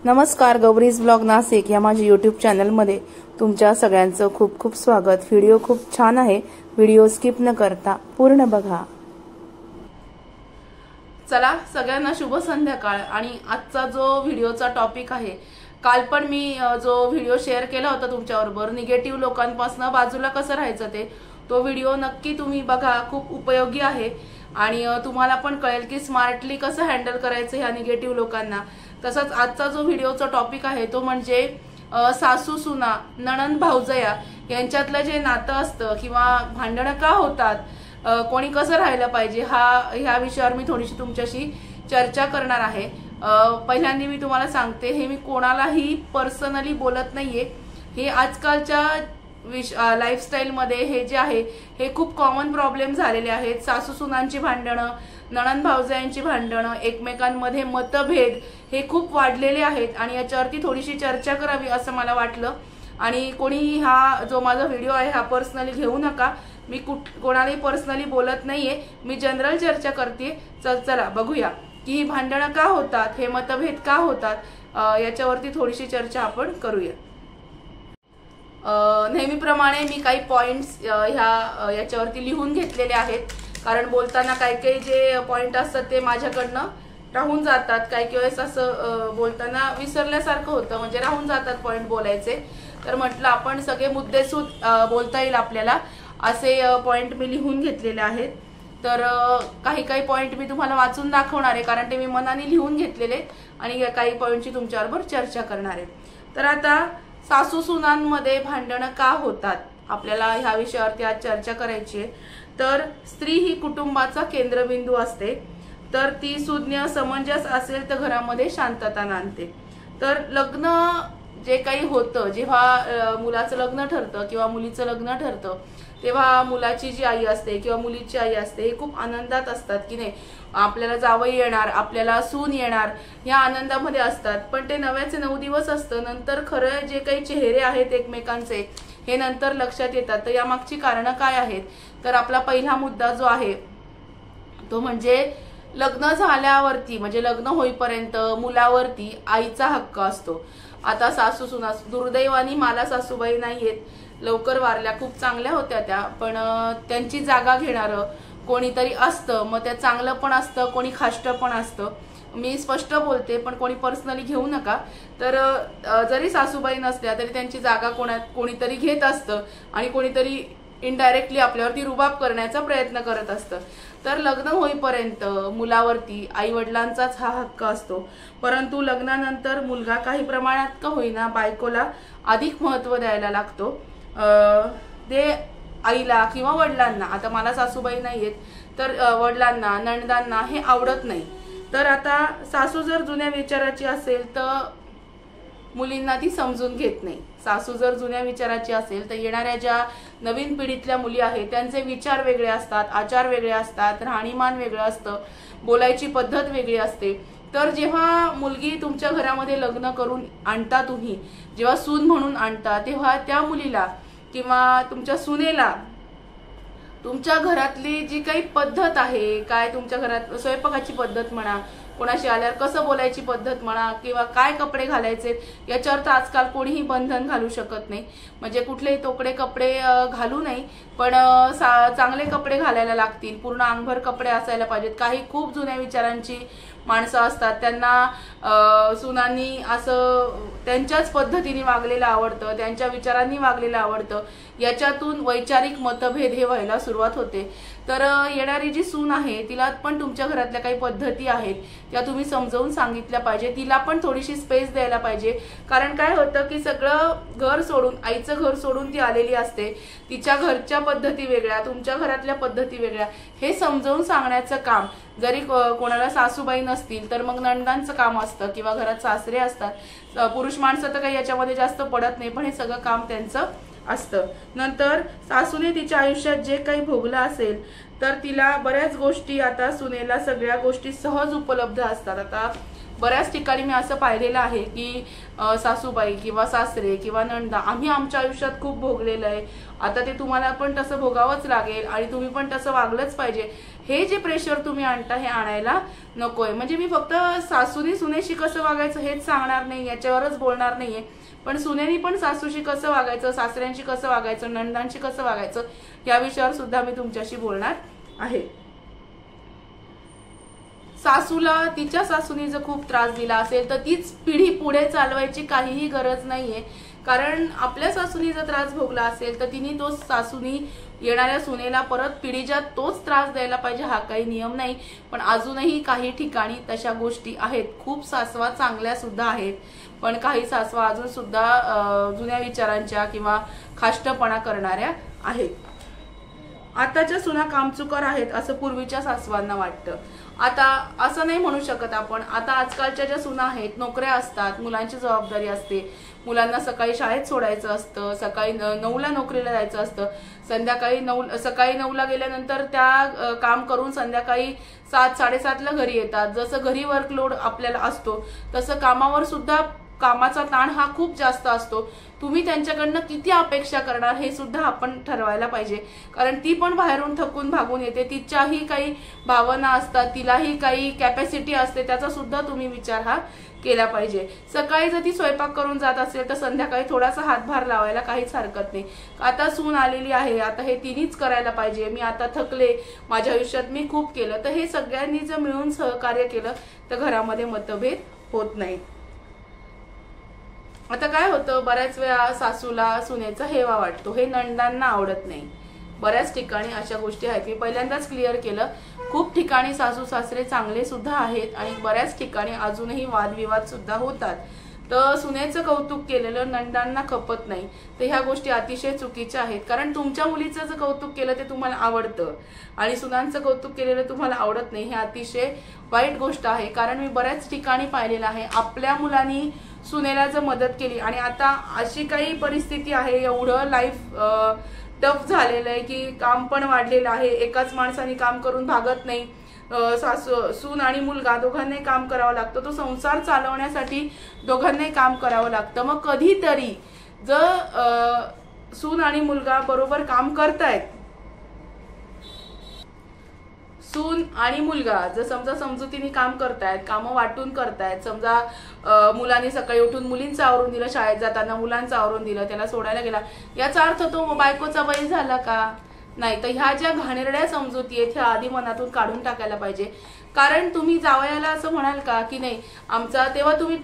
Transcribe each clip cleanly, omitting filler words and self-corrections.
नमस्कार, गौरीज ब्लॉग नाशिक या माझ्या यूट्यूब चॅनलमध्ये तुमच्या सगळ्यांचं खूप खूप स्वागत। व्हिडिओ खूप छान आहे, व्हिडिओ स्किप न करता पूर्ण बघा। चला, सगळ्यांना शुभ संध्याकाळ। आणि आजचा जो व्हिडिओचा टॉपिक आहे, काल पण मी जो व्हिडिओ शेअर केला होता तुमच्याबरोबर, निगेटिव्ह लोकांपासून बाजूला कसं राहायचं तो व्हिडिओ नक्की तुम्ही बघा, खूप उपयोगी आहे आणि तुम्हाला पण कळेल की स्मार्टली कसं हँडल करायचं ह्या निगेटिव्ह लोकांना। तसंच आजचा जो व्हिडिओचा टॉपिक आहे तो म्हणजे सासू सुना, नणंद भाऊजया यांच्यातलं जे नातं असतं किंवा भांडणं का होतात, कोणी कसं राहायला पाहिजे, ह्या विषयावर मी थोडीशी तुमच्याशी चर्चा करणार आहे। पहिल्यांदा मी तुम्हाला सांगते, हे मी कोणालाही पर्सनली बोलत नाहीये, हे आजकालच्या लाईफस्टाईल मध्ये हे जे आहे हे खूप कॉमन प्रॉब्लेम झालेले आहेत। सासू सुनांची भांडणं, नणंद भाऊजयांची भांडणं, एकमेकांमध्ये मतभेद हे खूप वाढलेले आहेत आणि याच्यावरती थोडीशी चर्चा करावी असं मला वाटलं। आणि कोणी हा जो माझा व्हिडिओ आहे हा पर्सनली घेऊ नका, मी कोणालाही पर्सनली बोलत नाहीये, मी जनरल चर्चा करते। चला बघूया की ही भांडणं का होतात, हे मतभेद का होतात, याच्यावरती थोडीशी चर्चा आपण करूया। नेहमीप्रमाणे मी काही पॉइंट्स याच्यावरती लिहून घेतलेले आहेत, कारण बोलताना काही काही जे पॉइंट असतात ते माझ्याकडनं राहून जातात। काही वेळेस असं बोलताना विसरल्यासारखं होतं, म्हणजे राहून जातात पॉइंट बोलायचे। तर म्हटलं आपण सगळे मुद्देसूद बोलता येईल आपल्याला असे पॉइंट मी लिहून घेतलेले आहेत। तर काही काही पॉइंट मी तुम्हाला वाचून दाखवणार आहे, कारण ते मी मनाने लिहून घेतलेले आणि काही पॉइंटची तुमच्याबरोबर चर्चा करणार आहे। तर आता सासू सुनांमध्ये भांडणं का होतात, आपल्याला ह्या विषयावरती आज चर्चा करायची आहे। तर स्त्री ही कुटुंबाचा केंद्रबिंदू असते, तर ती सुज्ञ समंजस असेल तर घरामध्ये शांतता नांदते। तर लग्न जे काही होतं, जेव्हा मुलाचं लग्न ठरतं किंवा मुलीचं लग्न ठरतं, तेव्हा मुलाची जी आई असते किंवा मुलीची आई असते हे खूप आनंदात असतात की नाही, आपल्याला जावई येणार, आपल्याला सून येणार, या आनंदामध्ये असतात। पण ते 9 दिवस असतं, नंतर खरं जे काही चेहरे आहेत एकमेकांचे हे नंतर लक्षात येतात। तर यामागची कारणं काय आहेत, तर आपला पहिला मुद्दा जो आहे तो म्हणजे लग्न झाल्यावरती, म्हणजे लग्न होईपर्यंत मुलावरती आईचा हक्क असतो। आता सासू सुना, दुर्दैवानी मला सासूबाई नाहीयेत, लवकर वारल्या, खूप चांगल्या होत्या त्या, पण त्यांची जागा घेणारं कोणीतरी असतं, मग त्या चांगलं पण असतं, कोणी खाष्ट पण असतं। मी स्पष्ट बोलते, पण कोणी पर्सनली घेऊ नका। तर जरी सासूबाई नसल्या तरी त्यांची जागा कोणीतरी घेत असतं आणि कोणीतरी इनडायरेक्टली आपल्यावरती रुबाब करण्याचा प्रयत्न करत असतं। तर लग्न होईपर्यंत मुलावरती आई वडिलांचाच हा हक्क असतो, परंतु लग्नानंतर मुलगा काही प्रमाणात का होईना बायकोला अधिक महत्त्व द्यायला लागतो। ते आईला किंवा वडिलांना, आता मला सासूबाई नाहीयेत, तर वडिलांना, नणदांना हे आवडत नाही। तर आता सासू जर जुन्या विचाराची असेल तर मुलींना ती समजून घेत नाही। सासू जर जुन्या विचाराची असेल तर येणाऱ्या ज्या नवीन पिढीतल्या मुली आहेत त्यांचे विचार वेगळे असतात, आचार वेगळे असतात, राहणीमान वेगळं असतं, बोलायची पद्धत वेगळी असते। तर जेव्हा मुलगी तुमच्या घरामध्ये लग्न करून आणता, तुम्ही जेव्हा सून म्हणून आणता, तेव्हा त्या मुलीला किंवा तुमच्या सुनेला तुमच्या घरातली जी काही पद्धत आहे, काय तुमच्या घरात स्वयंपाकाची पद्धत म्हणा, कोणाशी आल्यावर कसं बोलायची पद्धत म्हणा, किंवा काय कपडे घालायचे, याच्यावर तर आजकाल कोणीही बंधन घालू शकत नाही। म्हणजे कुठलेही तोकडे कपडे घालू नाही, पण चांगले कपडे घालायला लागतील, पूर्ण अंगभर कपडे असायला पाहिजेत। काही खूप जुन्या विचारांची माणसं असतात, त्यांना सुनांनी असं त्यांच्याच पद्धतीने वागलेलं आवडतं, त्यांच्या विचारांनी वागलेलं आवडतं, याच्यातून वैचारिक मतभेद हे व्हायला सुरुवात होते। तर येणारी जी सून आहे तिला पण तुमच्या घरातल्या काही पद्धती आहेत त्या तुम्ही समजावून सांगितल्या पाहिजे, तिला पण थोडीशी स्पेस द्यायला पाहिजे। कारण काय होतं की सगळं घर सोडून, आईचं घर सोडून ती आलेली असते, तिच्या घरच्या पद्धती वेगळ्या, तुमच्या घरातल्या पद्धती वेगळ्या, हे समजावून सांगण्याचं काम जरी कोणाला सासूबाई नसतील तर मग नणदांचं काम असतं किंवा घरात सासरे असतात। पुरुष माणसं तर काही याच्यामध्ये जास्त पडत नाही, पण हे सगळं काम त्यांचं असतं। नंतर सासूने तिच्या आयुष्यात जे काही भोगलं असेल तर तिला बऱ्याच गोष्टी, आता सुनेला सगळ्या गोष्टी सहज उपलब्ध असतात। आता बऱ्याच ठिकाणी मी असं पाहिलेलं आहे की सासूबाई किंवा सासरे किंवा नणदा आम्ही आमच्या आयुष्यात खूप भोगलेलं आहे, आता ते तुम्हाला पण तसं भोगावंच लागेल आणि तुम्ही पण तसं वागलंच पाहिजे, हे जे प्रेशर तुम्ही आणता हे आणायला नकोय। म्हणजे मी फक्त सासूनी सुनेशी कसं वागायचं हेच सांगणार नाही, याच्यावरच बोलणार नाहीये, पण सुनेनी पण सासूशी कसं वागायचं, सासऱ्यांशी कसं वागायचं, नणदांशी कसं वागायचं या विषयावर सुद्धा मी तुमच्याशी बोलणार आहे। सासूला तिच्या सासूनी जर खूप त्रास दिला असेल तर तीच पिढी पुढे चालवायची काहीही गरज नाहीये, कारण आपल्या सासूनी जर त्रास भोगला असेल तर तिने तो सासूनी येणाऱ्या सुनेला परत पिढीच्या तोच त्रास द्यायला पाहिजे हा काही नियम नाही। पण अजूनही काही ठिकाणी तशा गोष्टी आहेत, खूप सासवा चांगल्या सुद्धा आहेत, पण काही सासवा अजून सुद्धा जुन्या विचारांच्या किंवा खाष्टपणा करणाऱ्या आहेत। आताच्या सुना कामचुकार आहेत असं पूर्वीच्या सासवांना वाटतं, आता असं नाही म्हणू शकत आपण। आता आजकालच्या ज्या सुना आहेत नोकऱ्या असतात, मुलांची जबाबदारी असते, मुलांना सकाळी शाळेत सोडायचं असतं, सकाळी 9ला नोकरीला जायचं असतं, सकाळी 9ला गेल्यानंतर त्या काम करून संध्याकाळी 7-7:30ला घरी येतात। जसं घरी वर्कलोड आपल्याला असतो तसं कामावर सुद्धा कामाचा ताण हा खूप जास्त असतो। तुम्ही त्यांच्याकडनं किती अपेक्षा करणार हे सुद्धा आपण ठरवायला पाहिजे, कारण ती पण बाहेरून थकून भागून येते, तिच्याही काही भावना असतात, तिलाही काही कॅपॅसिटी असते, त्याचा सुद्धा तुम्ही विचार हा केला पाहिजे। सकाळी जर ती स्वयंपाक करून जात असेल तर संध्याकाळी थोडासा हातभार लावायला काहीच हरकत नाही। आता सून आलेली आहे, आता हे तिनेच करायला पाहिजे, मी आता थकले, माझ्या आयुष्यात मी खूप केलं, तर हे सगळ्यांनी जर मिळून सहकार्य केलं तर घरामध्ये मतभेद होत नाहीत। आता काय होतं, बऱ्याच वेळा सासूला सुनेचा हेवा वाटतो, हे नणदांना आवडत नाही। बऱ्याच ठिकाणी अशा गोष्टी आहेत, मी पहिल्यांदाच क्लिअर केलं, खूप ठिकाणी सासू सासरे चांगले सुद्धा आहेत आणि बऱ्याच ठिकाणी अजूनही वादविवाद सुद्धा होतात, तर सुनेचं कौतुक केलेलं नणदांना खपत नाही, तर ह्या गोष्टी अतिशय चुकीच्या आहेत। कारण तुमच्या मुलीचं जर कौतुक केलं ते तुम्हाला आवडतं आणि सुनांचं कौतुक केलेलं तुम्हाला आवडत नाही, हे अतिशय वाईट गोष्ट आहे। कारण मी बऱ्याच ठिकाणी पाहिलेलं आहे, आपल्या मुलांनी सुनेला जर मदत केली, आणि आता अशी काही परिस्थिती आहे, एवढं लाईफ टफ झालेलं आहे की काम पण वाढलेलं आहे, एकाच माणसाने काम करून भागत नाही, सून आणि मुलगा दोघांनाही काम करावं लागतं, तो संसार चालवण्यासाठी दोघांनाही काम करावं लागतं। मग कधीतरी जर सून आणि मुलगा बरोबर काम करतायत, सून आणि मुलगा जर समजा समजुतीने काम करतायत, कामं वाटून करतायत, समजा मुलांनी सकाळी उठून मुलींचं आवरून दिलं, शाळेत जाताना मुलांचं आवरून दिलं, त्याला सोडायला गेला, याचा अर्थ तो बायकोचा बैल झाला का? नाही, तर ह्या ज्या घाणेरड्या समजुती आहेत ह्या आधी मनातून काढून टाकायला पाहिजे। कारण तुम्ही जावयाला असं म्हणाल का की नाही आमचा, तेव्हा तुम्ही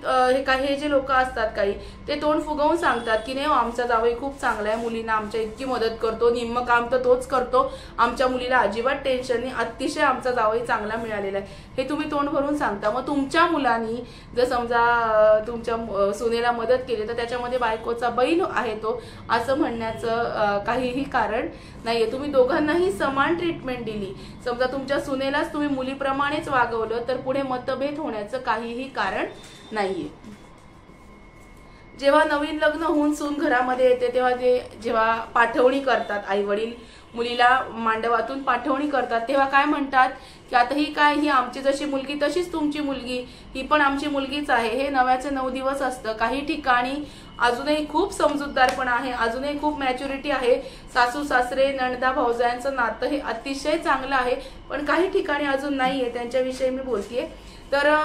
हे जे लोक असतात काही ते तोंड फुगवून सांगतात की नाही आमचा जावई खूप चांगला आहे, मुलींना आमच्या इतकी मदत करतो, निम्म काम तर तोच करतो, आमच्या मुलीला अजिबात टेन्शन नाही, अतिशय आमचा जावई चांगला मिळालेला आहे, हे तुम्ही तोंड भरून सांगता। मग तुमच्या मुलांनी जर समजा तुमच्या सुनेला मदत केली तर त्याच्यामध्ये बायकोचा बैल आहे तो असं म्हणण्याचं काहीही कारण नाहीये। तुम्ही दोघांनाही समान ट्रीटमेंट दिली, समजा तुमच्या सुनेलाच तुम्ही मुलीप्रमाणे वागवलं तर पुढे मतभेद होण्याचं काहीही कारण नाहीये। जेव्हा नवीन लग्न होऊन सून घरामध्ये येते तेव्हा जेव्हा पाठवणी करतात, आई वडील मुलीला मांडवातून पाठवणी करतात, तेव्हा काय म्हणतात की आता ही काय, ही आमची जशी मुलगी तशीच तुमची मुलगी, ही पण आमची मुलगीच आहे। हे 9चे 9 दिवस असतं। काही ठिकाणी अजूनही खूप समजूतदारपणा आहे, अजूनही खूप मॅच्युरिटी आहे, सासू सासरे नणदा भाऊजांचं नातं हे अतिशय चांगलं आहे, पण काही ठिकाणी अजून नाहीये, त्यांच्याविषयी मी बोलतेय। तर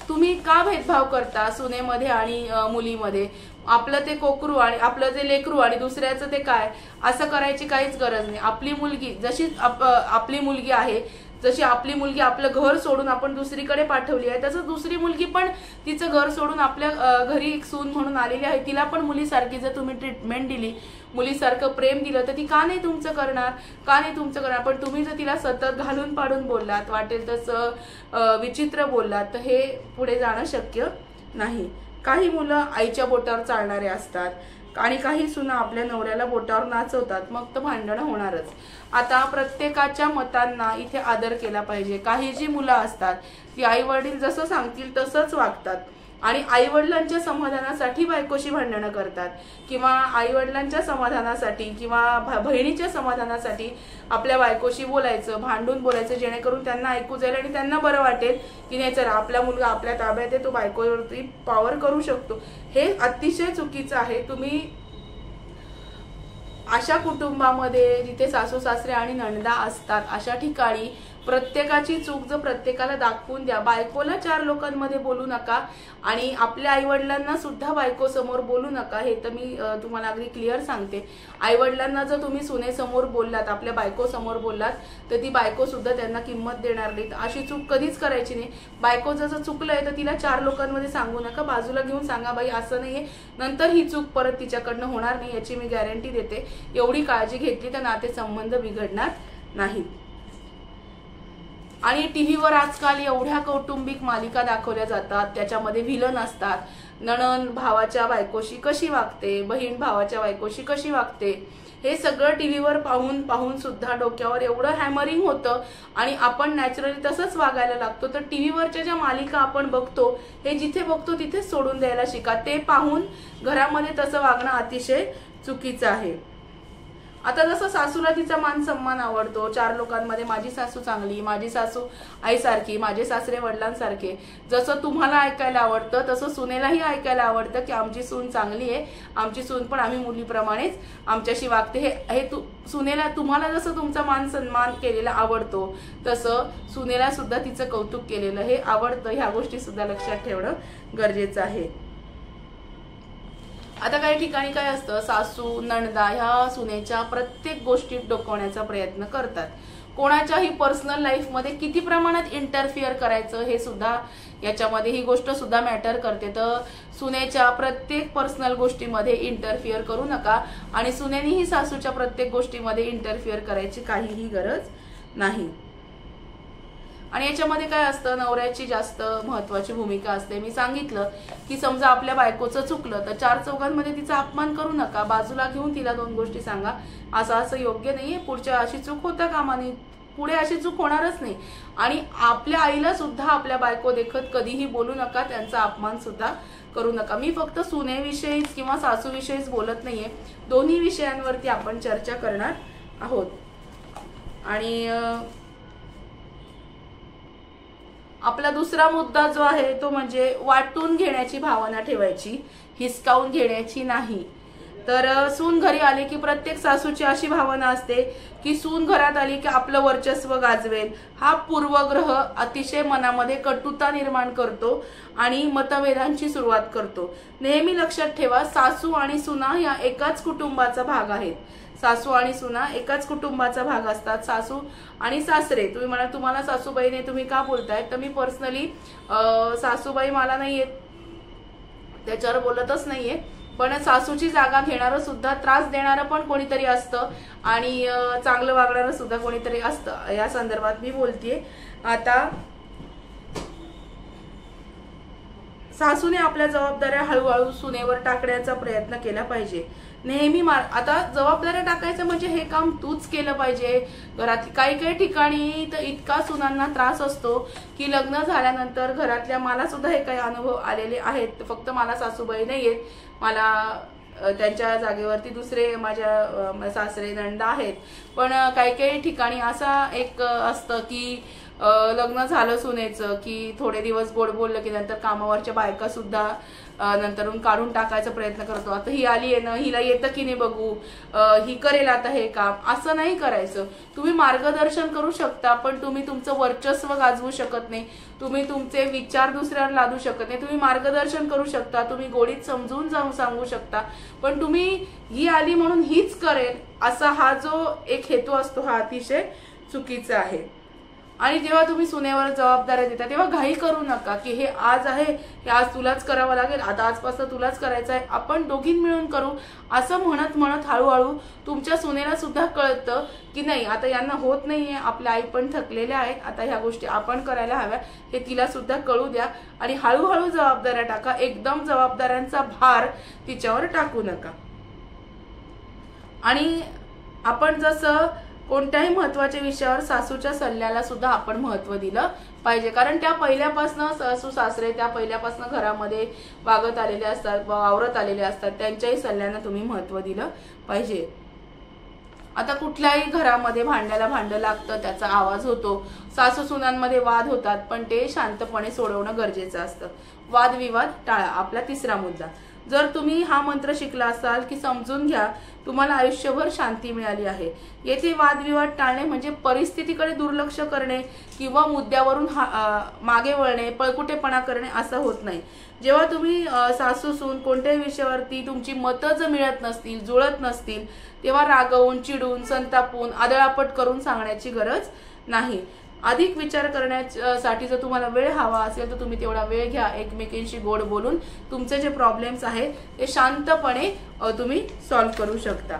तुम्ही का भेदभाव करता सुनेमध्ये आणि मुलीमध्ये? आपलं ते कोकरू आणि आपलं जे लेकरू आणि दुसऱ्याचं ते काय, असं करायची काहीच गरज नाही। आपली मुलगी जशी आपली मुलगी आहे, जशी आपली मुलगी आपलं घर सोडून आपण दुसरीकडे पाठवली आहे, तसं दुसरी मुलगी पण तिचं घर सोडून आपल्या घरी एक सून म्हणून आलेली आहे, तिला पण मुलीसारखी जर तुम्ही ट्रीटमेंट दिली, मुलीसारखं प्रेम दिलं तर ती का नाही तुमचं करणार, का नाही तुमचं करणार? पण तुम्ही जर तिला सतत घालून पाडून बोललात, वाटेल तसं विचित्र बोललात, तर हे पुढे जाणं शक्य नाही। काही मुलं आईच्या बोटावर चालणारे असतात आणि काही सुना आपल्या नवऱ्याला बोटावर नाचवतात, मग तर भांडणं होणारच। आता प्रत्येकाच्या मतांना इथे आदर केला पाहिजे। काही जी मुलं असतात ती आई वडील जसं सांगतील तसंच वागतात, आणि आईवडिलांच्या समाधानासाठी बायकोशी भांडणं करतात किंवा आईवडिलांच्या समाधानासाठी किंवा बहिणीच्या समाधानासाठी आपल्या बायकोशी बोलायचं, भांडून बोलायचं, जेणेकरून त्यांना ऐकू जाईल आणि त्यांना बरं वाटेल की नाही चला आपला मुलगा आपल्या ताब्यात आहे, तो बायकोवरती पॉवर करू शकतो. हे अतिशय चुकीचं आहे. तुम्ही अशा कुटुंबामध्ये जिथे सासू सासरे आणि नणदा असतात अशा ठिकाणी प्रत्येकाची चूक जर प्रत्येकाला दाखवून द्या. बायकोला 4 लोकांमध्ये बोलू नका आणि आपल्या आईवडिलांना सुद्धा बायको समोर बोलू नका. हे तर मी तुम्हाला अगदी क्लिअर सांगते. आईवडिलांना जर तुम्ही सुनेसमोर बोललात, आपल्या बायको समोर बोललात, तर ती बायको सुद्धा त्यांना किंमत देणार नाही. अशी चूक कधीच करायची नाही. बायको जर चुकलंय तर तिला 4 लोकांमध्ये सांगू नका, बाजूला घेऊन सांगा बाई असं नाहीये, नंतर ही चूक परत तिच्याकडनं होणार नाही याची मी गॅरंटी देते. एवढी काळजी घेतली तर नातेसंबंध बिघडणार नाही. आणि टीव्हीवर आजकाल एवढ्या कौटुंबिक मालिका दाखवल्या जातात, त्याच्यामध्ये व्हिलन असतात. नणंद भावाच्या बायकोशी कशी वागते, बहीण भावाच्या बायकोशी कशी वागते, हे सगळं टीव्हीवर पाहून पाहून सुद्धा डोक्यावर एवढं हॅमरिंग होतं आणि आपण नॅचरली तसंच वागायला लागतो. तर टीव्हीवरच्या ज्या मालिका आपण बघतो हे जिथे बघतो तिथेच सोडून द्यायला शिका. ते पाहून घरामध्ये तसं वागणं अतिशय चुकीचं आहे. आता जसं सासूला तिचा मान सन्मान आवडतो, 4 लोकांमध्ये माझी सासू चांगली, माझी सासू आईसारखी, माझे सासरे वडिलांसारखे, जसं तुम्हाला ऐकायला आवडतं तसं सुनेलाही ऐकायला आवडतं की आमची सून चांगली आहे, आमची सून पण आम्ही मुलीप्रमाणेच आमच्याशी वागते. हे सुनेला तुम्हाला जसं तुमचा मान सन्मान केलेला आवडतो तसं सुनेला सुद्धा तिचं कौतुक केलेलं हे आवडतं. ह्या गोष्टी सुद्धा लक्षात ठेवणं गरजेचं आहे. आता काही ठिकाणी काय असतं, सासू नणदा ह्या सुनेच्या प्रत्येक गोष्टीत डोकवण्याचा प्रयत्न करतात. कोणाच्याही पर्सनल लाईफमध्ये किती प्रमाणात इंटरफिअर करायचं हे सुद्धा याच्यामध्ये ही गोष्ट सुद्धा मॅटर करते. तर सुनेच्या प्रत्येक पर्सनल गोष्टीमध्ये इंटरफिअर करू नका आणि सुनेनेही सासूच्या प्रत्येक गोष्टीमध्ये इंटरफिअर करायची काहीही गरज नाही. आणि याच्यामध्ये काय असतं, नवऱ्याची जास्त महत्वाची भूमिका असते. मी सांगितलं की समजा आपल्या बायकोचं चुकलं तर 4 चौघांमध्ये तिचा अपमान करू नका, बाजूला घेऊन तिला 2 गोष्टी सांगा, असं योग्य नाहीये, पुढच्या अशी चूक होता कामा नये, पुढे अशी चूक होणारच नाही. आणि आपल्या आईला सुद्धा आपल्या बायको देखत कधीही बोलू नका, त्यांचा अपमान सुद्धा करू नका. मी फक्त सुनेविषयीच किंवा सासूविषयीच बोलत नाहीये, दोन्ही विषयांवरती आपण चर्चा करणार आहोत. आणि आपला दुसरा मुद्दा जो आहे तो म्हणजे वाटून घेण्याची भावना ठेवायची, हिसकावून घेण्याची नाही. तर सून घरी आली की प्रत्येक सासूची अशी भावना असते की सून घरात आली की आपलं वर्चस्व गाजवेल. हा पूर्वग्रह अतिशय मनामध्ये कटुता निर्माण करतो आणि मतभेदांची सुरुवात करतो. नेहमी लक्षात ठेवा, सासू आणि सुना या एकाच कुटुंबाचा भाग आहेत. सासू आणि सुना एकाच कुटुंबाचा भाग असतात. सासू आणि सासरे, तुम्ही म्हणा तुम्हाला सासूबाईने तुम्ही का बोलताय, तर मी पर्सनली सासूबाई मला नाहीये त्याच्यावर बोलतच नाहीये, पण सासूची जागा घेणारं सुद्धा, त्रास देणारं पण कोणीतरी असतं आणि चांगलं वागणारं सुद्धा कोणीतरी असतं, या संदर्भात मी बोलतेय. आता सासूने आपल्या जबाबदाऱ्या हळूहळू सुनेवर टाकण्याचा प्रयत्न केला पाहिजे. नेहमी आता जबाबदाऱ्या टाकायचं म्हणजे हे काम तूच केलं पाहिजे. घरात काही काही ठिकाणी तर इतका सुनांना त्रास असतो की लग्न झाल्यानंतर घरातल्या, मला सुद्धा हे काही अनुभव आलेले आहेत, फक्त मला सासूबाई नाहीयेत, मला त्यांच्या जागेवरती दुसरे माझ्या सासरे नणदा आहेत. पण काही काही ठिकाणी असा एक असतं की लग्न झालं सुनेचं की थोडे दिवस गोड बोललं की नंतर कामावरच्या बायका सुद्धा नंतरून काढून टाकायचा प्रयत्न करतो. आता ही आली आहे ना, हिला येतं की नाही बघू, ही करेल आता हे काम. असं नाही करायचं. तुम्ही मार्गदर्शन करू शकता पण तुम्ही तुमचं वर्चस्व गाजवू शकत नाही, तुम्ही तुमचे विचार दुसऱ्यावर लादू शकत नाही. तुम्ही मार्गदर्शन करू शकता, तुम्ही गोडीत समजून जाऊन सांगू शकता, पण तुम्ही ही आली म्हणून हीच करेल असा हा जो एक हेतू असतो हा अतिशय चुकीचा आहे. आणि जेव्हा तुम्ही सुनेवर जबाबदाऱ्या देता तेव्हा घाई करू नका की हे आज आहे, हे आज तुलाच करावं लागेल, आता आजपासून तुलाच करायचं आहे, आपण दोघीं मिळून करू, असं म्हणत म्हणत हळूहळू तुमच्या सुनेला सुद्धा कळतं की नाही आता यांना होत नाहीये, आपल्या आई पण थकलेल्या आहेत, आता ह्या गोष्टी आपण करायला हव्या, हे तिला सुद्धा कळू द्या. आणि हळूहळू जबाबदाऱ्या टाका, एकदम जबाबदाऱ्यांचा भार तिच्यावर टाकू नका. आणि आपण जसं कोणत्याही महत्त्वाच्या विषयावर सासूच्या सल्ल्याला सुद्धा आपण महत्त्व दिलं पाहिजे, कारण त्या पहिल्यापासून सासू सासरे त्या पहिल्यापासून घरामध्ये वागत आलेले असतात, वावरत आलेले असतात, त्यांच्याही सल्ल्यांना तुम्ही महत्त्व दिलं पाहिजे। आता कुठल्याही घरामध्ये भांड्याला भांडं लागतं, त्याचा आवाज होतो, सासू सुनांमध्ये वाद होतात, पण ते शांतपणे सोडवणं गरजेचं असतं। वादविवाद टाळा, आपला तिसरा मुद्दा। जर तुम्ही हा मंत्र शिकला असाल की समजून घ्या, तुम्हाला आयुष्यभर शांती मिळाली आहे। येथे वादविवाद टाळणे म्हणजे परिस्थितीकडे दुर्लक्ष करणे किंवा मुद्द्यावरून मागे वळणे, पळकुटेपणा करणे असं होत नाही। जेव्हा तुम्ही सासू सून कोणत्याही विषयावरती तुमची मतं जर मिळत नसतील, जुळत नसतील, तेव्हा रागवून, चिडून, संतापून, आदळापट करून सांगण्याची गरज नाही। अधिक विचार करण्यासाठी जर तुम्हाला वेळ हवा असेल तर तुम्ही तेवढा वेळ घ्या, एकमेकांशी गोड बोलून तुमचे जे प्रॉब्लेम्स आहेत ते शांतपणे तुम्ही सॉल्व्ह करू शकता।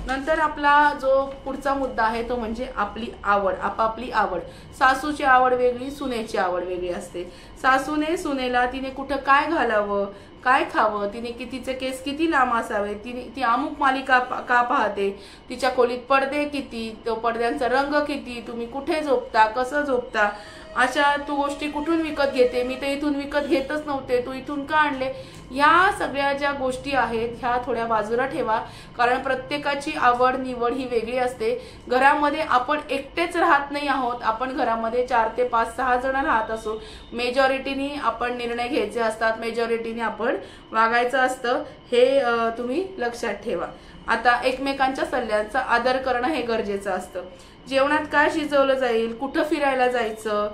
नंतर आपला जो पुढचा मुद्दा आहे तो म्हणजे आपली आवड, आपापली आवड। सासूची आवड वेगळी, सुनेची आवड वेगळी असते। सासूने सुनेला तिने कुठं काय घालावं, काय खावं, तिने तिचे केस किती लांब असावे, ती अमुक मालिका का पाहते, तिच्या खोलीत पडदे किती, तो पडद्यांचा रंग किती, तुम्ही कुठे झोपता, कसं झोपता, अशा तू गोष्टी कुठून विकत घेते, मी तर इथून विकत घेतच नव्हते, तू इथून का आणले, या सगळ्या ज्या गोष्टी आहेत ह्या थोड्या बाजूला ठेवा, कारण प्रत्येकाची आवड निवड ही वेगळी असते। घरामध्ये आपण एकटेच राहत नाही आहोत, आपण घरामध्ये 4 ते 5, 6 जण राहत असो, मेजॉरिटीनी आपण निर्णय घ्यायचे असतात, मेजॉरिटीने आपण वागायचं असतं, हे तुम्ही लक्षात ठेवा। आता एकमेकांच्या सल्ल्यांचा आदर करणं हे गरजेचं असतं। जेवणात काय शिजवलं जाईल, कुठं फिरायला जायचं,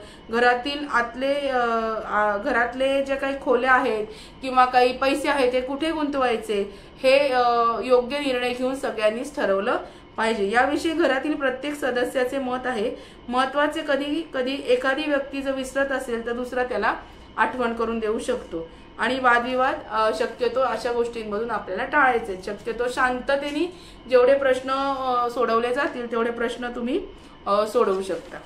घरातले जे काही खोल्या आहेत किंवा काही पैसे आहेत ते कुठे गुंतवायचे, हे योग्य निर्णय घेऊन सगळ्यांनीच ठरवलं पाहिजे। याविषयी घरातील प्रत्येक सदस्याचे मत आहे। महत्त्वाचे कधी कधी एखादी व्यक्ती जर विसरत असेल तर दुसरा त्याला आठवण करून देऊ शकतो। आणि वादविवाद शक्यतो अशा गोष्टींमधून आपल्याला टाळायचे। शक्यतो शांततेने जेवढे प्रश्न सोडवले जातील तेवढे प्रश्न तुम्ही सोडवू शकता।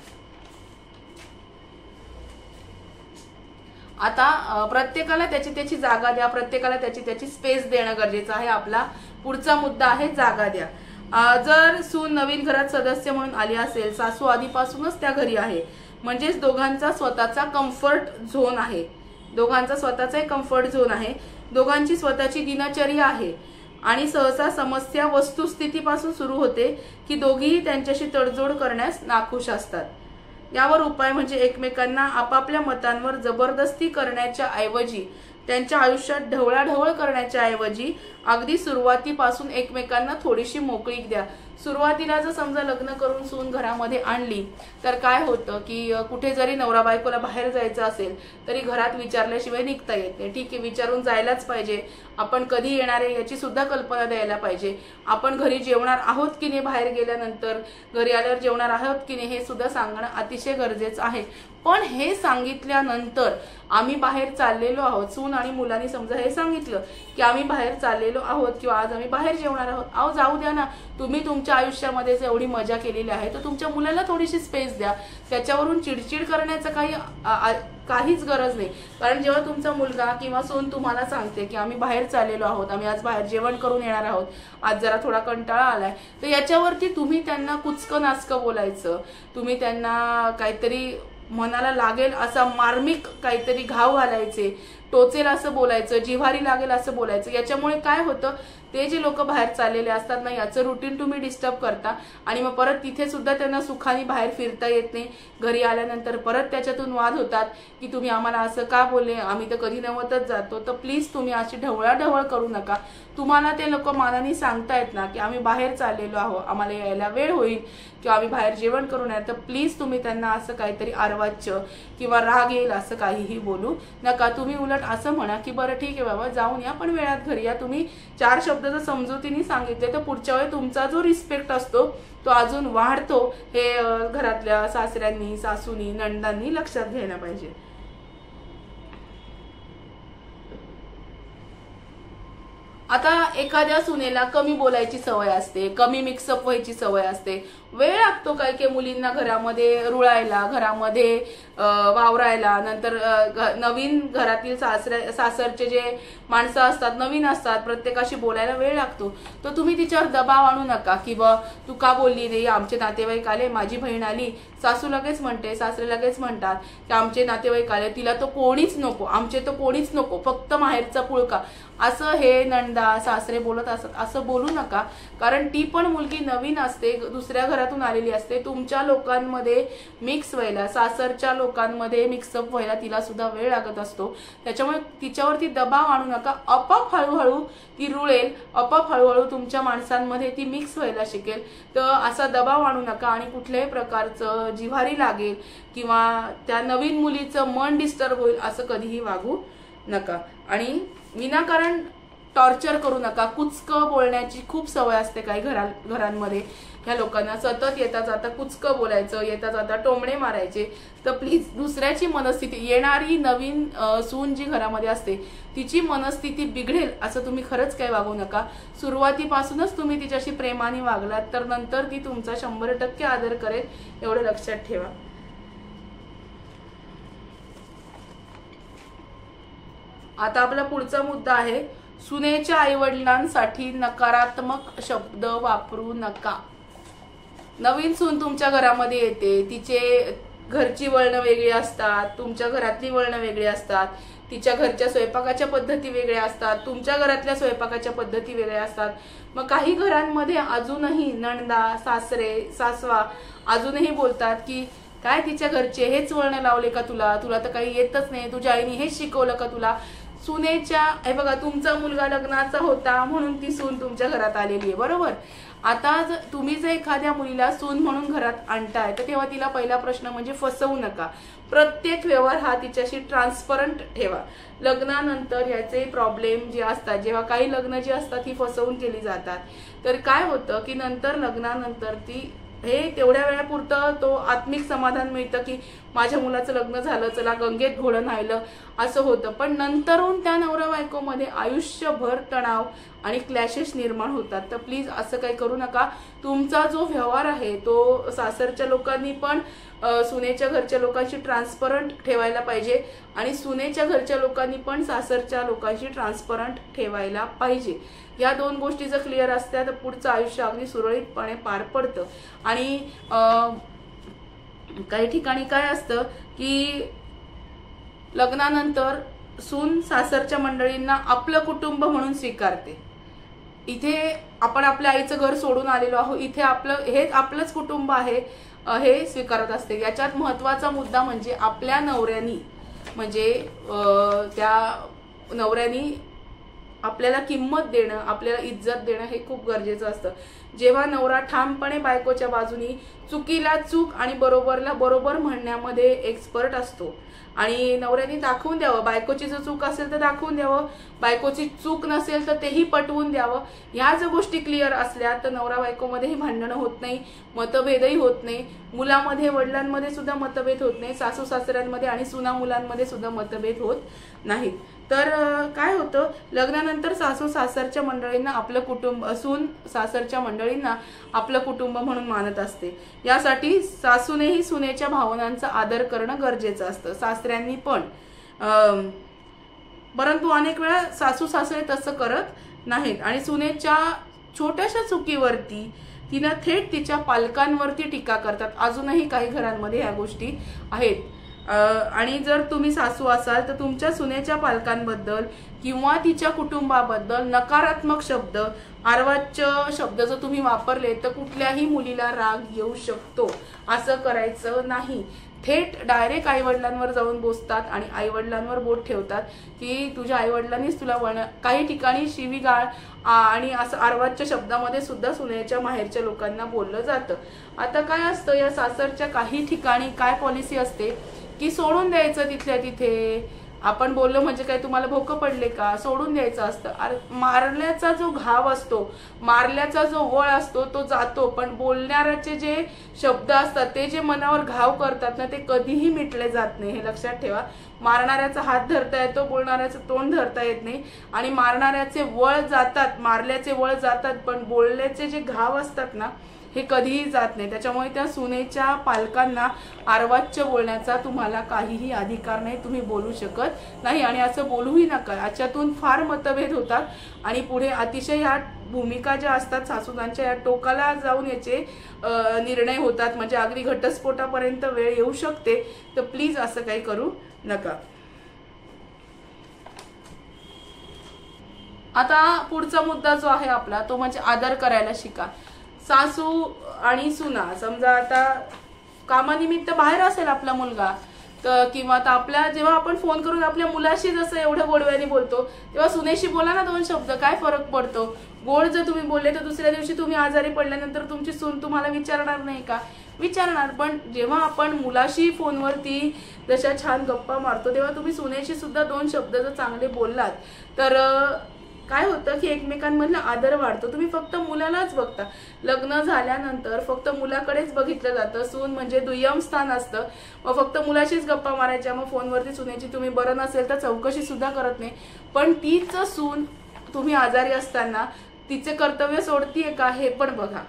आता प्रत्येकाला त्याची जागा द्या, प्रत्येकाला त्याची स्पेस देणं गरजेचं आहे। आपला पुढचा मुद्दा आहे जागा द्या। जर सून नवीन घरात सदस्य म्हणून आली असेल, सासू आधीपासूनच त्या घरी आहे, म्हणजेच दोघांचा स्वतःचा कम्फर्ट झोन आहे, दोघांचा स्वतःचा एक कम्फर्ट झोन आहे, दोघांची स्वतःची दिनचर्या आहे आणि सहसा समस्या वस्तुस्थितीपासून सुरू होते की दोघीही त्यांच्याशी तडजोड करण्यास नाखुश असतात। यावर उपाय म्हणजे एकमेकांना आपापल्या मतांवर जबरदस्ती करण्याच्या ऐवजी, त्यांच्या आयुष्यात ढवळाढवळ करण्याच्या ऐवजी अगदी सुरुवातीपासून एकमेकांना थोडीशी मोकळीक द्या। सुरुवातीला जर समजा लग्न करून सून घरामध्ये आणली तर काय होतं की कुठे जरी नवरा बायकोला बाहेर जायचं असेल तरी घरात विचारल्याशिवाय निघता येत नाही। ठीक आहे, विचारून जायलाच पाहिजे, आपण कधी येणार आहे याची सुद्धा कल्पना द्यायला पाहिजे, आपण घरी जेवणार आहोत की नाही, बाहेर गेल्यानंतर घरी आल्यावर जेवणार आहोत की नाही हे सुद्धा सांगणं अतिशय गरजेचं आहे। पण हे सांगितल्यानंतर आम्ही बाहेर चाललेलो आहोत, सून आणि मुलांनी समजा हे सांगितलं की आम्ही बाहेर चाललेलो आहोत किंवा आज आम्ही बाहेर जेवणार आहोत, अहो जाऊ द्या ना, तुम्ही तुमच्या आयुष्यामध्ये एवढी मजा केलेली आहे तर तुमच्या मुलाला थोडीशी स्पेस द्या। त्याच्यावरून चिडचिड करण्याचं काहीच गरज नाही, कारण जेव्हा तुमचा मुलगा किंवा सून तुम्हाला सांगते की आम्ही बाहेर चाललेलो आहोत, आम्ही आज बाहेर जेवण करून येणार आहोत, आज जरा थोडा कंटाळा आलाय, तर याच्यावरती तुम्ही त्यांना कुचकं नाचकं बोलायचं, तुम्ही त्यांना काहीतरी मनाला लागेल असा मार्मिक काहीतरी घाव घालायचे, टोचेल असं बोलायचं, जिव्हारी लागेल असं बोलायचं। याच्यामुळे काय होतं, ते जे लोक बाहेर चाललेले असतात ना, याचं रुटीन तुम्ही डिस्टर्ब करता आणि मग परत तिथे सुद्धा त्यांना सुखाने बाहेर फिरता येत नाही। घरी आल्यानंतर परत त्याच्यातून वाद होतात की तुम्ही आम्हाला असं का बोलले, आम्ही तर कधी नव्हतच जातो। तर प्लीज तुम्ही अशी ढवळाढवळ करू नका। तुम्हाला ते लोक मानाने सांगतायत ना की आम्ही बाहेर चाललेलो आहोत, आम्हाला यायला वेळ होईल किंवा आम्ही बाहेर जेवण करून आहे, तर प्लीज तुम्ही त्यांना असं काहीतरी अर्वाच्य किंवा राग येईल असं काहीही बोलू नका। तुम्ही उलट असं म्हणा की बरं ठीक आहे बाबा, जाऊन या पण वेळात घरी या। तुम्ही 4 शब्द जर समजुतीने सांगितले तर पुढच्या वेळी तुमचा जो रिस्पेक्ट असतो तो अजून वाढतो। हे घरातल्या सासऱ्यांनी, सासूनी, नंदांनी लक्षात घ्यायला पाहिजे। आता एखाद्या सुनेला कमी बोलायची सवय असते, कमी मिक्सअप व्हायची सवय असते, वेळ लागतो काय की मुलींना घरामध्ये रुळायला, घरामध्ये वावरायला. नंतर नवीन घरातील सासरचे जे माणसं असतात, नवीन असतात, प्रत्येकाशी बोलायला वेळ लागतो. तर तुम्ही तिच्यावर दबाव आणू नका की बा तू का बोलली नाही, आमचे नातेवाईक आले, माझी बहीण आली, सासू लगेच म्हणते, सासरे लगेच म्हणतात की आमचे नातेवाईक आले, तिला तो कोणीच नको, आमचे तो कोणीच नको, फक्त माहेरचा पुळका, असं हे नंदा सासरे बोलत असत. असं बोलू नका, कारण ती पण मुलगी नवीन असते, दुसऱ्या घरातून आलेली असते. तुमच्या लोकांमध्ये मिक्स व्हायला, सासरच्या लोकांमध्ये मिक्सअप व्हायला तिला सुद्धा वेळ लागत असतो. त्याच्यामुळे तिच्यावरती दबाव आणू नका. आपोआप हळूहळू ती रुळेल, आपोआप हळूहळू तुमच्या माणसांमध्ये ती मिक्स व्हायला शिकेल. तर असा दबाव आणू नका आणि कुठल्याही प्रकारचं जिव्हारी लागेल किंवा त्या नवीन मुलीचं मन डिस्टर्ब होईल असं कधीही वागू नका. आणि विनाकारण टॉर्चर करू नका. कुचकं बोलण्याची खूप सवय असते काही घरांमध्ये. ह्या लोकांना सतत येता जाता कुचकं बोलायचं, येता जाता टोमणे मारायचे. तर प्लीज दुसऱ्याची मनस्थिती, येणारी नवीन सून जी घरामध्ये असते तिची मनस्थिती बिघडेल असं तुम्ही खरंच काही वागू नका. सुरुवातीपासूनच तुम्ही तिच्याशी प्रेमाने वागलात तर नंतर ती तुमचा 100% आदर करेल, एवढं लक्षात ठेवा. आता आपला पुढचा मुद्दा आहे, सुनेच्या आईवडिलांसाठी नकारात्मक शब्द वापरू नका. नवीन सून तुमच्या घरामध्ये येते, तिचे घरची वळणं वेगळी असतात, तुमच्या घरातली वळणं वेगळी असतात, तिच्या घरच्या स्वयंपाकाच्या पद्धती वेगळ्या असतात, तुमच्या घरातल्या स्वयंपाकाच्या पद्धती वेगळ्या असतात. मग काही घरांमध्ये अजूनही नणदा, सासरे, सासवा अजूनही बोलतात की काय तिच्या घरचे हेच वळणं लावले का तुला, तुला तर काही येतच नाही, तुझ्या आईने हेच शिकवलं का तुला. सुनेच्या हे बघा, तुमचा मुलगा लग्नाचा होता म्हणून ती सून तुमच्या घरात आलेली आहे, बरोबर. आता तुम्ही जर एखाद्या मुलीला सून म्हणून घरात आणताय तर तेव्हा तिला पहिला प्रश्न म्हणजे फसवू नका. प्रत्येक व्यवहार हा तिच्याशी ट्रान्सपरंट ठेवा. लग्नानंतर याचे प्रॉब्लेम जे असतात, जेव्हा काही लग्न जी असतात ही फसवून केली जातात, तर काय होतं की नंतर लग्नानंतर ती हे तेवढ्या वेळापुरतं तो आत्मिक समाधान मिळतं की माझ्या मुलाचं लग्न झालं, चला गंगेत घोडं न्हायलं असं होतं. पण नंतरून त्या नवरा बायकोमध्ये आयुष्यभर तणाव आणि क्लॅशेस निर्माण होतात. तर प्लीज असं काही करू नका. तुमचा जो व्यवहार आहे तो सासरच्या लोकांनी पण सुनेच्या घरच्या लोकांशी ट्रान्सपरंट ठेवायला पाहिजे आणि सुनेच्या घरच्या लोकांनी पण सासरच्या लोकांशी ट्रान्सपरंट ठेवायला पाहिजे. या दोन गोष्टी जर क्लिअर असत्या तर पुढचं आयुष्य अगदी सुरळीतपणे पार पडतं. आणि काही ठिकाणी काय असतं की लग्नानंतर सून सासरच्या मंडळींना आपलं कुटुंब म्हणून स्वीकारते. इथे आपण आपल्या आईचं घर सोडून आलेलो आहोत, इथे हेच आपलंच कुटुंब आहे हे स्वीकारत असते. याच्यात महत्वाचा मुद्दा म्हणजे आपल्या नवऱ्यानी, म्हणजे त्या नवऱ्यानी आपल्याला किंमत देणं, आपल्याला इज्जत देणं हे खूप गरजेचं असतं. जेव्हा नवरा ठामपणे बायकोच्या बाजूनी, चुकीला चूक आणि बरोबरला बरोबर म्हणण्यामध्ये एक्सपर्ट असतो आणि नवऱ्याने दाखवून द्यावं, बायकोची जर चूक असेल तर दाखवून द्यावं, बायकोची चूक नसेल तर तेही पटवून द्यावं. ह्या जर गोष्टी क्लिअर असल्या तर नवरा बायकोमध्येही भांडणं होत नाही, मतभेदही होत नाही, मुलामध्ये वडिलांमध्ये सुद्धा मतभेद होत नाही, सासू सासऱ्यांमध्ये आणि सुना मुलांमध्ये सुद्धा मतभेद होत नाहीत. तर काय होतं, लग्नानंतर सासू सासरच्या मंडळींना आपलं कुटुंब, सून सासरच्या मंडळींना आपलं कुटुंब म्हणून मानत असते. यासाठी सासूनेही सुनेच्या भावनांचा आदर करणं गरजेचं असतं, सासऱ्यांनी पण. परंतु अनेक वेळा सासू सासरे तसं करत नाहीत आणि सुनेच्या छोट्याशा चुकीवरती तिनं थेट तिच्या पालकांवरती टीका करतात. अजूनही काही घरांमध्ये ह्या गोष्टी आहेत. आणि जर तुम्ही सासू असाल तर तुमच्या सुनेच्या पालकांबद्दल किंवा तिच्या कुटुंबाबद्दल नकारात्मक शब्द, अर्वाच्य शब्द जर तुम्ही वापरले तर कुठल्याही मुलीला राग येऊ शकतो. असं करायचं नाही. थेट डायरेक्ट आईवडिलांवर जाऊन बसतात आणि आईवडिलांवर बोट ठेवतात की तुझ्या आईवडिलांनीच तुला काही ठिकाणी शिवीगाळ आणि असं अर्वाच्य शब्दामध्ये सुद्धा सुनेच्या माहेरच्या लोकांना बोललं जातं. आता काय असतं, या सासरच्या काही ठिकाणी काय पॉलिसी असते की सोडून द्यायचं तिथल्या तिथे. आपण बोललो म्हणजे काय तुम्हाला भोकं पडले का, सोडून द्यायचं असतं. मारल्याचा जो घाव असतो, मारल्याचा जो वळ असतो तो जातो, पण बोलणाऱ्याचे जे शब्द असतात ते जे मनावर घाव करतात ना ते कधीही मिटले जात नाही, हे लक्षात ठेवा. मारणाऱ्याचा हात धरता येतो, बोलणाऱ्याचं तोंड धरता येत नाही. आणि मारणाऱ्याचे वळ जातात, मारल्याचे वळ जातात, पण बोलल्याचे जे घाव असतात ना हे कधीही जात नाही. त्याच्यामुळे त्या सुनेच्या पालकांना अर्वाच्य बोलण्याचा तुम्हाला काहीही अधिकार नाही, तुम्ही बोलू शकत नाही आणि असं बोलूही नका. याच्यातून फार मतभेद होतात आणि पुढे अतिशय ह्या भूमिका ज्या असतात सासूबाईंच्या या टोकाला जाऊन याचे निर्णय होतात, म्हणजे अगदी घटस्फोटापर्यंत वेळ येऊ शकते. तर प्लीज असं काही करू नका. आता पुढचा मुद्दा जो आहे आपला तो म्हणजे आदर करायला शिका. सासू आणि सुना, समजा आता कामानिमित्त बाहेर असेल आपला मुलगा तर किंवा आता आपल्या जेव्हा आपण फोन करून आपल्या मुलाशी जसं एवढं गोडव्याने बोलतो तेव्हा सुनेशी बोला ना 2 शब्द, काय फरक पडतो. गोड जर तुम्ही बोलले तर दुसऱ्या दिवशी तुम्ही आजारी पडल्यानंतर तुमची सून तुम्हाला विचारणार नाही का? विचारणार. पण जेव्हा आपण मुलाशी फोनवरती जशा छान गप्पा मारतो तेव्हा तुम्ही सुनेशी सुद्धा 2 शब्द जर चांगले बोललात तर काय होतं की एकमेकांमधला आदर वाढतो. तुम्ही फक्त मुलालाच बघता, लग्न झाल्यानंतर फक्त मुलाकडेच बघितलं जातं, सून म्हणजे दुय्यम स्थान असतं. मग फक्त मुलाशीच गप्पा मारायच्या, मग फोनवरती सुनेची तुम्ही बरं नसेल तर चौकशी सुद्धा करत नाही. पण तीच सून तुम्ही आजारी असताना तिचे कर्तव्य सोडतीये का हे पण बघा.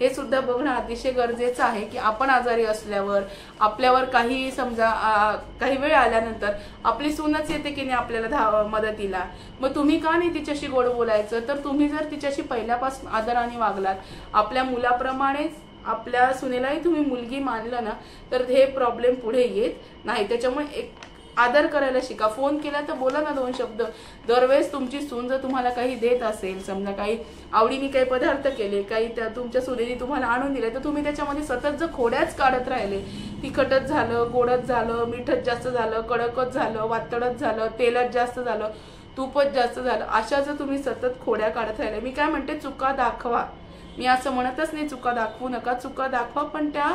हे सुद्धा बघणं अतिशय गरजेचं आहे की आपण आजारी असल्यावर आपल्यावर काही समजा काही वेळ आल्यानंतर आपली सूनच येते की नाही आपल्याला मदतीला, मग तुम्ही का नाही तिच्याशी गोड बोलायचं. तर तुम्ही जर तिच्याशी पहिल्यापासून आदराने वागलात, आपल्या मुलाप्रमाणेच आपल्या सुनेलाही तुम्ही मुलगी मानलं ना तर हे प्रॉब्लेम पुढे येत नाही. त्याच्यामुळे एक आदर करायला शिका. फोन केला तर बोला ना 2 शब्द. दरवेळेस तुमची सून जर तुम्हाला काही देत असेल, समजा काही आवडीने काही पदार्थ केले, काही तुमच्या सुनेने तुम्हाला आणून दिले, तर तुम्ही त्याच्यामध्ये सतत जर खोड्याच काढत राहिले, तिखटच झालं, गोडच झालं, मीठच जास्त झालं, कडकच झालं, वातडच झालं, तेलच जास्त झालं, तूपच जास्त झालं, अशा जर तुम्ही सतत खोड्या काढत राहिले, मी काय म्हणते चुका दाखवा. मी असं म्हणतच नाही चुका दाखवू नका, चुका दाखवा, पण त्या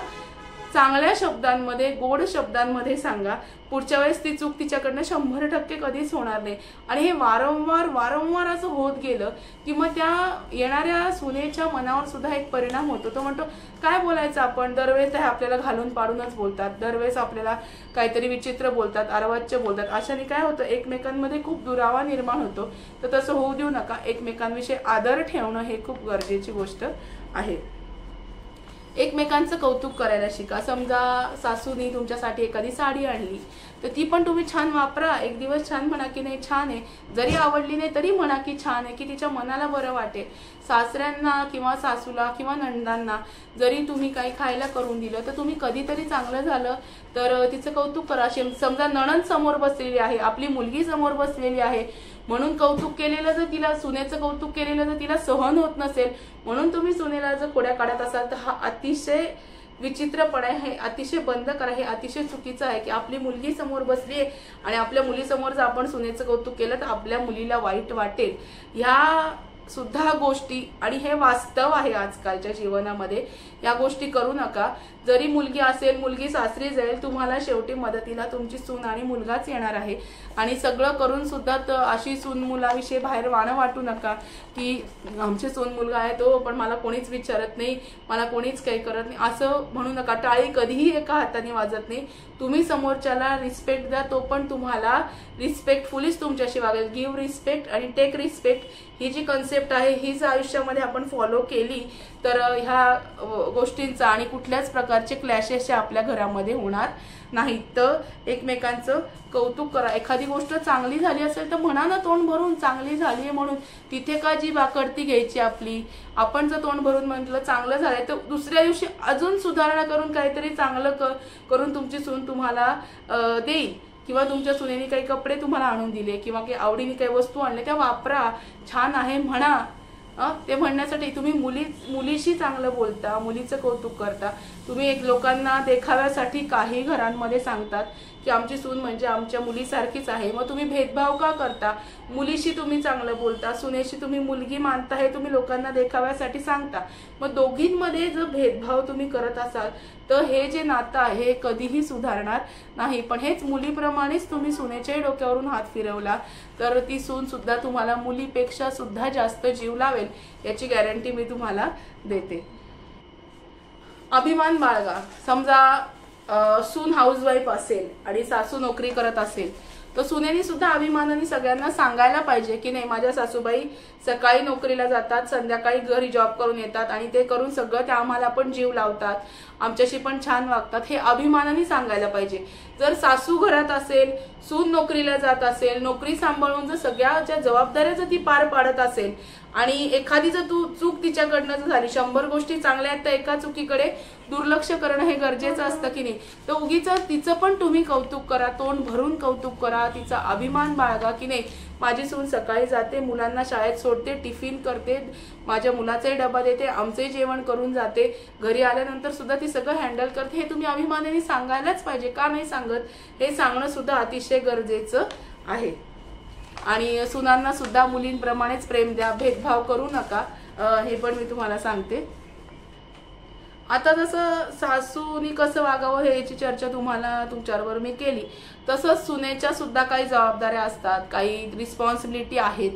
चांगल्या शब्दांमध्ये, गोड शब्दांमध्ये सांगा. पुढच्या वेळेस ती चूक तिच्याकडनं 100% कधीच होणार नाही. आणि हे वारंवार असं होत गेलं की मग त्या येणाऱ्या सुनेच्या मनावर सुद्धा एक परिणाम होतो. तो म्हणतो काय बोलायचं आपण, दरवेळेस ते आपल्याला घालून पाडूनच बोलतात, दरवेळेस आपल्याला काहीतरी विचित्र बोलतात, अर्वाच्य बोलतात. अशाने काय होतं, एकमेकांमध्ये खूप दुरावा निर्माण होतो. तर तसं होऊ देऊ नका. एकमेकांविषयी आदर ठेवणं हे खूप गरजेची गोष्ट आहे. एकमेकांचं कौतुक करायला शिका. समजा सासूनी तुमच्यासाठी एखादी साडी आणली तर ती पण तुम्ही छान वापरा. एक दिवस छान म्हणा की नाही छान आहे, जरी आवडली नाही तरी म्हणा की छान आहे, की तिच्या मनाला बरं वाटेल. सासऱ्यांना किंवा सासूला किंवा नंदांना जरी तुम्ही काही खायला करून दिलं तर तुम्ही कधीतरी चांगलं झालं तर तिचं कौतुक करा. समजा नणंद समोर बसलेली आहे, आपली मुलगी समोर बसलेली आहे, म्हणून कौतुक केलेलं जर तिला, सुनेचं कौतुक केलेलं जर तिला सहन होत नसेल म्हणून तुम्ही सुनेला जर खोड्या काढत असाल तर हा अतिशय विचित्रपणा आहे. अतिशय बंद करा. हे अतिशय चुकीचं आहे की आपली मुलगी समोर बसली आहे आणि आपल्या मुलीसमोर जर आपण सुनेचं कौतुक केलं तर आपल्या मुलीला वाईट वाटेल. ह्या सुद्धा गोष्टी, आणि हे वास्तव आहे आजकालच्या जीवनामध्ये, या गोष्टी करू नका. जरी मुलगी असेल, मुलगी सासरी जाईल, तुम्हाला शेवटी मदतीला तुमची सून आणि मुलगाच येणार आहे. आणि सगळं करून सुद्धा तर अशी सून मुलाविषयी बाहेर वाणं वाटू नका की आमची सून मुलगा आहे तो पण मला कोणीच विचारत नाही, मला कोणीच काही करत नाही, असं म्हणू नका. टाळी कधीही एका हाताने वाजत नाही. तुम्ही समोरच्याला रिस्पेक्ट द्या, तो पण तुम्हाला रिस्पेक्टफुलीच तुमच्याशी वागेल. गिव्ह रिस्पेक्ट आणि टेक रिस्पेक्ट ही जी कन्सेप्ट आहे ही जर आयुष्यामध्ये आपण फॉलो केली तर ह्या गोष्टींचा आणि कुठल्याच प्रकारचे क्लॅशेस आपल्या घरामध्ये होणार नाही. तर एकमेकांचं कौतुक करा. एखादी गोष्ट चांगली झाली असेल तर म्हणा ना तोंड भरून चांगली झाली आहे म्हणून. तिथे का जी वाकडती घ्यायची आपली. आपण जर तोंड भरून म्हटलं चांगलं झालंय तर दुसऱ्या दिवशी अजून सुधारणा करून काहीतरी चांगलं करून तुमची सून तुम्हाला देईल. किंवा तुमच्या सुनेने काही कपडे तुम्हाला आणून दिले किंवा काही आवडीने काही वस्तू आणल्या त्या वापरा, छान आहे म्हणा. ते म्हणण्यासाठी तुम्ही मुलीशी चांगलं बोलता, मुलीचं कौतुक करता. तुम्ही एक लोकांना देखाव्यासाठी काही घरांमध्ये सांगतात की आमची सून म्हणजे आमच्या मुलीसारखीच आहे. मग तुम्ही भेदभाव का करता? मुलीशी तुम्ही चांगलं बोलता, सुनेशी तुम्ही मुलगी मानता, हे तुम्ही लोकांना देखाव्यासाठी सांगता. मग दोघींमध्ये जर भेदभाव तुम्ही करत असाल तर हे जे नातं आहे हे कधीही सुधारणार नाही. पण हेच मुलीप्रमाणेच तुम्ही सुनेच्याही डोक्यावरून हात फिरवला तर ती सून सुद्धा तुम्हाला मुलीपेक्षा सुद्धा जास्त जीव लावेल, याची गॅरंटी मी तुम्हाला देते. अभिमान बाळगा. समजा सून हाऊसवाईफ असेल आणि सासू नोकरी करत असेल तर सुनेनी सुद्धा अभिमानाने सगळ्यांना सांगायला पाहिजे की नाही, माझ्या सासूबाई सकाळी नोकरीला जातात, संध्याकाळी घरी जॉब करून येतात आणि ते करून सगळं त्या आम्हाला पण जीव लावतात, आमच्याशी पण छान वागतात, हे अभिमानाने सांगायला पाहिजे। जर सासू घरात असेल, सून नोकरीला जात असेल, नोकरी सांभाळून जर सगळ्या ज्या जबाबदाऱ्या जर ती पार पाडत असेल आणि एखादी जर चूक तिच्याकडनं झाली, 100 गोष्टी चांगल्या आहेत तर एका चुकीकडे दुर्लक्ष करणं हे गरजेचं असतं की नाही, तर उगीच तिचं पण तुम्ही कौतुक करा, तोंड भरून कौतुक करा, तिचा अभिमान बाळगा की नाही, माझी सून सकाळी जाते, मुलांना शाळेत सोडते, टिफिन करते, माझ्या मुलाचाही डबा देते, आमचंही जेवण करून जाते, घरी आल्यानंतर सुद्धा ती सगळं हँडल करते, हे तुम्ही अभिमानाने सांगायलाच पाहिजे। का नाही सांगत, हे सांगणं सुद्धा अतिशय गरजेचं आहे। आणि सुनांना सुद्धा मुलींप्रमाणेच प्रेम द्या, भेदभाव करू नका, हे पण मी तुम्हाला सांगते। आता जसं सासूनी कसं वागावं हे याची चर्चा तुम्हाला तुमच्याबरोबर मी केली, तसंच सुनेच्या सुद्धा काही जबाबदाऱ्या असतात, काही रिस्पॉन्सिबिलिटी आहेत,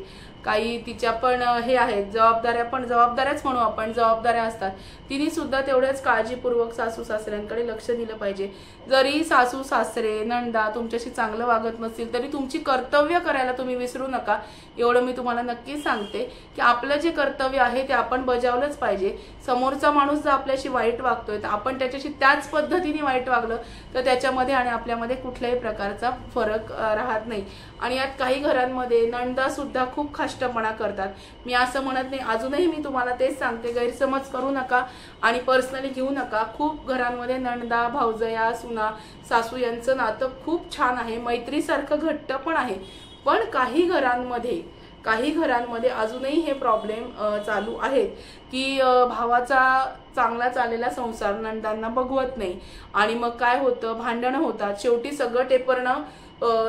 काही तिच्या पण हे आहेत जबाबदाऱ्या, पण जबाबदाऱ्याच म्हणू आपण, जबाबदाऱ्या असतात, तिने सुद्धा तेवढ्याच काळजीपूर्वक सासू सासऱ्यांकडे लक्ष दिलं पाहिजे। जरी सासू सासरे नणदा तुमच्याशी चांगलं वागत नसतील तरी तुमची कर्तव्य करायला तुम्ही विसरू नका, एवढं मी तुम्हाला नक्की सांगते की आपलं जे कर्तव्य आहे ते आपण बजावलंच पाहिजे। समोरचा माणूस जर आपल्याशी वाईट वागतोय तर आपण त्याच्याशी त्याच पद्धतीने वाईट वागलं तर त्याच्यामध्ये आणि आपल्यामध्ये कुठल्याही प्रकारचा फरक राहत नाही। आणि यात काही घरांमध्ये नणदा सुद्धा खूप खाष्टपणा करतात, मी असं म्हणत नाही, अजूनही मी तुम्हाला तेच सांगते, गैरसमज करू नका आणि पर्सनली घेऊ नका। खूप घरांमध्ये नणदा भाऊजया सुना सासू यांचं नातं खूप छान आहे, मैत्रीसारखं घट्ट पण आहे, पण काही घरांमध्ये अजूनही हे प्रॉब्लेम चालू आहेत की भावाचा चांगला चाललेला संसार नणदांना बघवत नाही आणि मग काय होतं, भांडणं होतात, शेवटी सगळं टेपरणं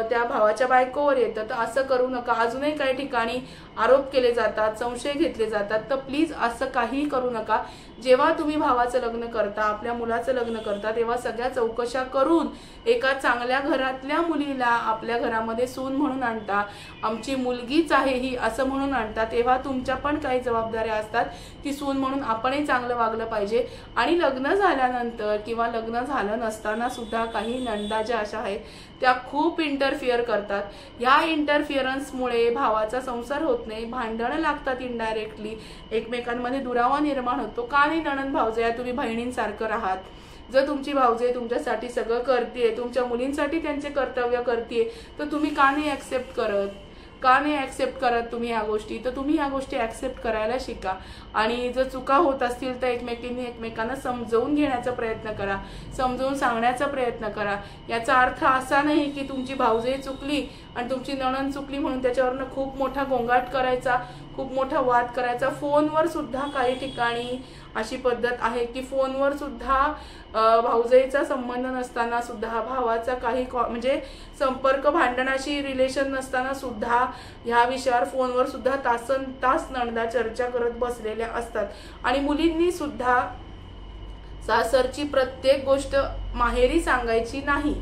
त्या भावाच्या बायकोवर येतं। तर असं करू नका, अजूनही काही ठिकाणी आरोप केले जातात, संशय घेतले जातात, तर प्लीज असं काही करू नका। जेव्हा तुम्ही भावाचं लग्न करता, आपल्या मुलाचं लग्न करता, तेव्हा सगळ्या चौकशा करून एका चांगल्या घरातल्या मुलीला आपल्या घरामध्ये सून म्हणून आणता, आमची मुलगीच आहे ही असं म्हणून आणता, तेव्हा तुमच्या पण काही जबाबदाऱ्या असतात, ती सून म्हणून आपणही चांगलं वागलं पाहिजे। आणि लग्न झाल्यानंतर किंवा लग्न झालं नसताना सुद्धा काही नणदा ज्या अशा आहेत त्या खूप इंटरफिअर करतात, ह्या इंटरफिअरन्समुळे भावाचा संसार होत नाही, भांडणं लागतात, इनडायरेक्टली एकमेकांमध्ये दुरावा निर्माण होतो। का नाही नणंद भावजया, तुम्ही बहिणींसारखं राहात, जर तुमची भावजे तुमच्यासाठी सगळं करते, तुमच्या मुलींसाठी त्यांचे कर्तव्य करते, तर तुम्ही का नाही ऍक्सेप्ट करत तुम्ही ह्या गोष्टी, तर तुम्ही ह्या गोष्टी ऍक्सेप्ट करायला शिका। आणि जर चुका होत असतील तर एकमेकांना समजावून घेण्याचा प्रयत्न करा, समजावून सांगण्याचा प्रयत्न करा। याचा अर्थ असा नाही की तुमची भावजे चुकली आणि तुमची नणंद चुकली म्हणून त्याच्यावरनं खूप मोठा गोंगाट करायचा, खूप मोठा वाद करायचा। फोनवर सुद्धा काही ठिकाणी अशी पद्धत आहे की फोनवर सुद्धा भाऊजाईचा संबंध नसताना सुद्धा, भावाचा काही म्हणजे संपर्क भांडणाशी रिलेशन नसताना सुद्धा ह्या विषयावर फोनवर सुद्धा तासन तास नणदा चर्चा करत बसलेल्या असतात। आणि मुलींनी सुद्धा सासरची प्रत्येक गोष्ट माहेरी सांगायची नाही,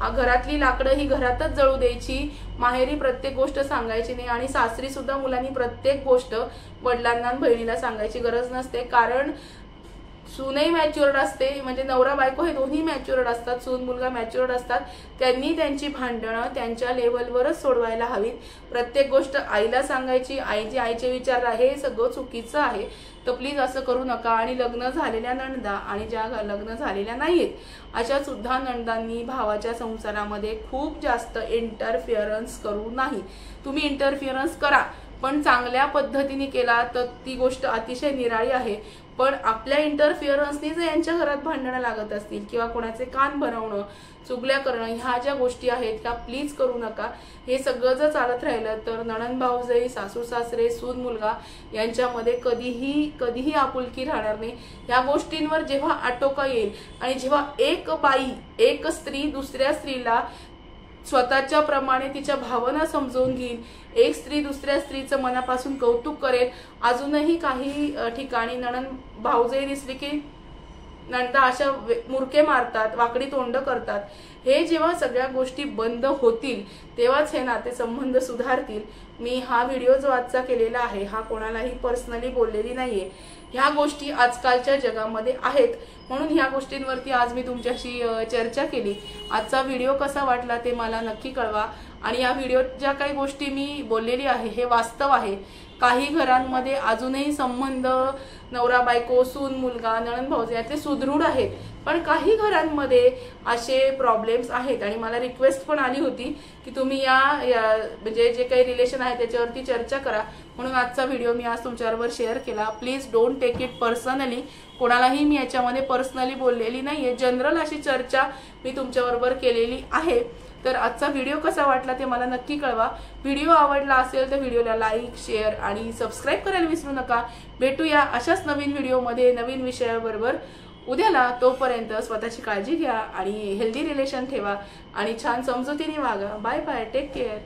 घरातली लाकडं ही घरातच जळू द्यायची, माहेरी प्रत्येक गोष्ट सांगायची नाही। आणि सासरी सुद्धा मुलांनी प्रत्येक गोष्ट वडिलांना बहिणीला सांगायची गरज नसते, कारण सूनही मॅच्युअर्ड असते, म्हणजे नवरा बायको हे दोन्ही मॅच्युअर्ड असतात, सून मुलगा मॅच्युअर्ड असतात, त्यांनी त्यांची भांडणं त्यांच्या लेवलवरच सोडवायला हवीत। प्रत्येक गोष्ट आईला सांगायची, आईचे विचार आहे, हे सगळं चुकीचं आहे, तर प्लीज असं करू नका। आणि लग्न झालेल्या नणदा आणि ज्या लग्न झालेल्या नाहीत अशा सुद्धा नणदांनी भावाच्या संसारामध्ये खूप जास्त इंटरफिअरन्स करू नाही। तुम्ही इंटरफिअरन्स करा, पण चांगल्या पद्धतीने केला तर ती गोष्ट अतिशय निराळी आहे। पण आपल्या इंटरफिअरन्सनी जर यांच्या घरात भांडणं लागत असतील किंवा कोणाचे कान भरवणं, चुगल्या करणं, ह्या ज्या गोष्टी आहेत त्या प्लीज करू नका। हे सगळं जर चालत राहिलं तर नणंद भाऊजाई, सासू सासरे, सून मुलगा यांच्यामध्ये कधीही आपुलकी राहणार नाही। ह्या गोष्टींवर जेव्हा आटोका येईल आणि जेव्हा एक बाई, एक स्त्री दुसऱ्या स्त्रीला स्वतःच्या प्रमाणे तिच्या भावना समजून घेईल, एक स्त्री दुसऱ्या स्त्रीचं मनापासून कौतुक करेल। अजूनही काही ठिकाणी नणंद भाऊजाई दिसली की नणदा अशा मुरके मारतात, वाकडी तोंड करतात। हे जेव्हा सगळ्या गोष्टी बंद होतील तेव्हाच हे नातेसंबंध सुधारतील। मी हा व्हिडिओ जो आजचा केलेला आहे हा कोणालाही पर्सनली बोललेली नाहीये। ह्या गोष्टी आजकालच्या जगामध्ये आहेत म्हणून ह्या गोष्टींवरती आज मी तुमच्याशी चर्चा केली। आजचा व्हिडिओ कसा वाटला ते मला नक्की कळवा आणि या व्हिडिओत ज्या काही गोष्टी मी बोललेली आहे हे वास्तव आहे। काही घरांमध्ये अजूनही संबंध नवरा बायको सून मुलगा नणंद भाऊ यातले सुदृढ आहेत, पण काही घरांमध्ये असे प्रॉब्लेम्स आहेत आणि मला रिक्वेस्ट पण आली होती की तुम्ही या म्हणजे जे काही रिलेशन आहे त्याच्यावरती चर्चा करा, म्हणून आजचा व्हिडिओ मी आज तुमच्याबरोबर शेअर केला। Please don't take it personally, कोणालाही मी याच्यामध्ये पर्सनली बोललेली नाहीये, जनरल अशी चर्चा मी तुमच्याबरोबर केलेली आहे। तर आजचा व्हिडिओ कसा वाटला ते मला नक्की कळवा। व्हिडिओ आवडला असेल तर व्हिडिओला लाईक शेअर आणि सबस्क्राइब करायला विसरू नका। भेटूया अशाच नवीन व्हिडिओमध्ये नवीन विषयाबरोबर उद्याला। तोपर्यंत स्वतःची काळजी घ्या आणि हेल्दी रिलेशन ठेवा आणि छान समजुतीने वागा। Bye bye, take care.